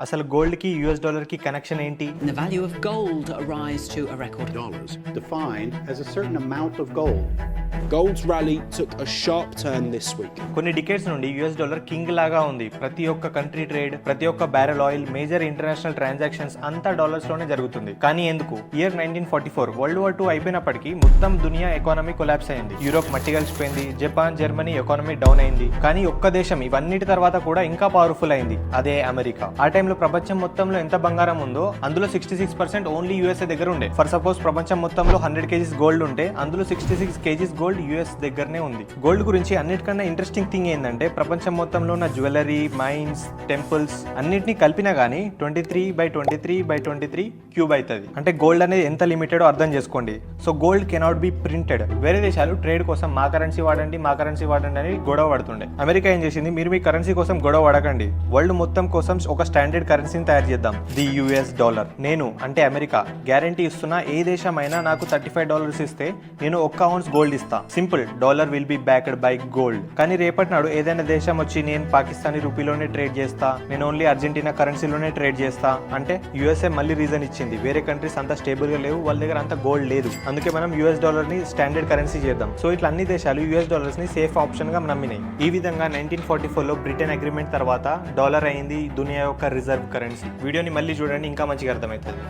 అసలు గోల్డ్ కి US dollar కి కనెక్షన్ ఏంటి? The value of gold rise to a record. Dollars defined as a certain amount of gold. Gold's rally took a sharp turn this week. కొన్ని decades నుండి US dollar king లాగా ఉంది. ప్రతి ఒక్క country trade, ప్రతి ఒక్క barrel oil, major international transactions అంతా dollars లోనే జరుగుతుంది. కానీ ఎందుకు? ఇయర్ 1944 వరల్డ్ వార్ 2 అయిపోయినప్పటికీ మొత్తం దునియా ఎకానమీ కొలాప్స్ అయింది. యూరోప్ మట్టి కలిసిపోయింది. జపాన్, జర్మనీ ఎకానమీ డౌన్ అయింది. కానీ ఒక్క దేశం ఇవన్నిటి తర్వాత కూడా ఇంకా పవర్ఫుల్ అయింది. అదే అమెరికా. ఆ టైంలో ప్రపంచం మొత్తంలో ఎంత బంగారం ఉందో అందులో 66% ఓన్లీ యూఎస్ఏ దగ్గర ఉండే. ఫర్ సపోజ్ ప్రపంచం మొత్తంలో 100 kgs గోల్డ్ ఉంటే అందులో 66 kgs గోల్డ్ యూఎస్ దగ్గరనే ఉంది. గోల్డ్ గురించి అన్నిటికన్నా ఇంట్రెస్టింగ్ థింగ్ ఏంటంటే ప్రపంచం మొత్తంలో ఉన్న జ్యువెలరీ, మైన్స్, టెంపుల్స్ అన్నిటిని కలిపినా గానీ 23/23/23 క్యూబ్ అవుతుంది. అంటే గోల్డ్ అనేది ఎంత లిమిటెడ్ అర్థం చేసుకోండి. So gold cannot be printed. వేరే దేశాలు ట్రేడ్ కోసం మా కరెన్సీ వాడండి అని గొడవ పడుతుండే. అమెరికా ఏం చేసింది, మీరు మీ కరెన్సీ కోసం గొడవ పడకండి, వరల్డ్ మొత్తం కోసం ఒక స్టాండర్డ్ కరెన్సీని తయారు చేద్దాం, ది యూఎస్ డాలర్. నేను అంటే అమెరికా గ్యారంటీ ఇస్తున్నా, ఏ దేశమైనా నాకు $35 ఇస్తే నేను 1 ounce గోల్డ్ ఇస్తా. Simple, dollar will be backed buy gold. కానీ రేపటి నాడు ఏదైనా దేశం వచ్చి నేను పాకిస్తానీ రూపీలోనే ట్రేడ్ చేస్తా, నేను ఓన్లీ అర్జెంటీనా కరెన్సీలోనే ట్రేడ్ చేస్తా అంటే యూఎస్ఏ మళ్ళీ రీజన్ ఇచ్చింది, వేరే కంట్రీస్ అంత స్టేబుల్ గా లేవు, వాళ్ళ దగ్గర అంత గోల్డ్ లేదు, అందుకే మనం యూఎస్ డాలర్ ని స్టాండర్డ్ కరెన్సీ చేద్దాం. సో ఇట్లా అన్ని దేశాలు యూఎస్ డాలర్స్ ని సేఫ్ ఆప్షన్ గా నమ్మినాయి. ఈ విధంగా 1944 లో బ్రిటన్ అగ్రిమెంట్ తర్వాత డాలర్ అయింది దునియా యొక్క రిజర్వ్ కరెన్సీ. వీడియోని మళ్ళీ చూడండి, ఇంకా మంచిగా అర్థమవుతుంది.